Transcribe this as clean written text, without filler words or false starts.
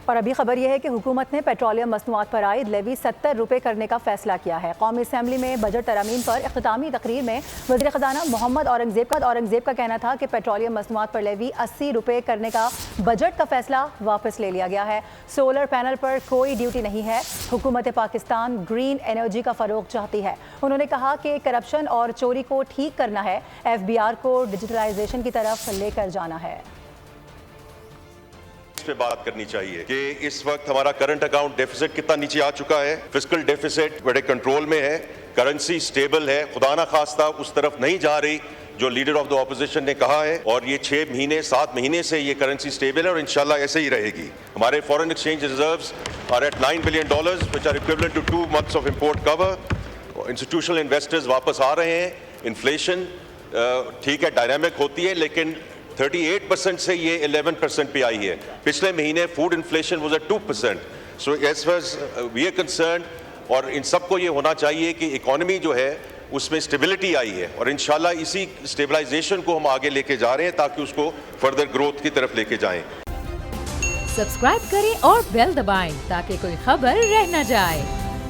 اور ابھی خبر یہ ہے کہ حکومت نے پیٹرولیم مصنوعات پر عائد لیوی 70 روپے کرنے کا فیصلہ کیا ہے۔ قومی اسمبلی میں بجٹ ترامیم پر اختتامی تقریر میں وزیر خزانہ محمد اورنگزیب کا کہنا تھا کہ پیٹرولیم مصنوعات پر لیوی 80 روپے کرنے کا بجٹ کا فیصلہ واپس لے لیا گیا ہے۔ سولر پینل پر کوئی ڈیوٹی نہیں ہے۔ حکومت پاکستان گرین انرجی کا فروغ چاہتی ہے۔ انہوں نے کہا کہ کرپشن اور چوری کو ٹھیک کرنا ہے، FBR کو ڈیجیٹلائزیشن کی طرف لے کر جانا ہے۔ پہ بات کرنی چاہیے کہ اس وقت ہمارا کرنٹ اکاؤنٹ ڈیفیسٹ کتنا نیچے آ چکا ہے، فسکل ڈیفیسٹ بڑے کنٹرول میں ہے، کرنسی سٹیبل ہے، خدا نہ خواستہ اس طرف نہیں جا رہی جو لیڈر آف دا اپوزیشن نے کہا ہے، اور یہ 7 مہینے سے یہ کرنسی سٹیبل ہے اور انشاءاللہ ایسے ہی رہے گی۔ ہمارے foreign exchange reserves are at $9 billion which are equivalent to 2 months of import cover۔ Institutional investors واپس آ رہے ہیں۔ انفلیشن ٹھیک ہے ڈائنامک ہوتی ہے لیکن 38% سے یہ 11% پہ آئی ہے۔ پچھلے مہینے food inflation was at 2%۔ So as far as we are concerned, اور ان سب کو یہ ہونا چاہیے کہ اکانومی جو ہے اس میں اسٹیبلٹی آئی ہے، اور انشاءاللہ اسی اسٹیبلائزیشن کو ہم آگے لے کے جا رہے ہیں تاکہ اس کو فردر گروتھ کی طرف لے کے جائیں۔ سبسکرائب کریں اور بیل دبائیں تاکہ کوئی خبر رہ نہ جائے۔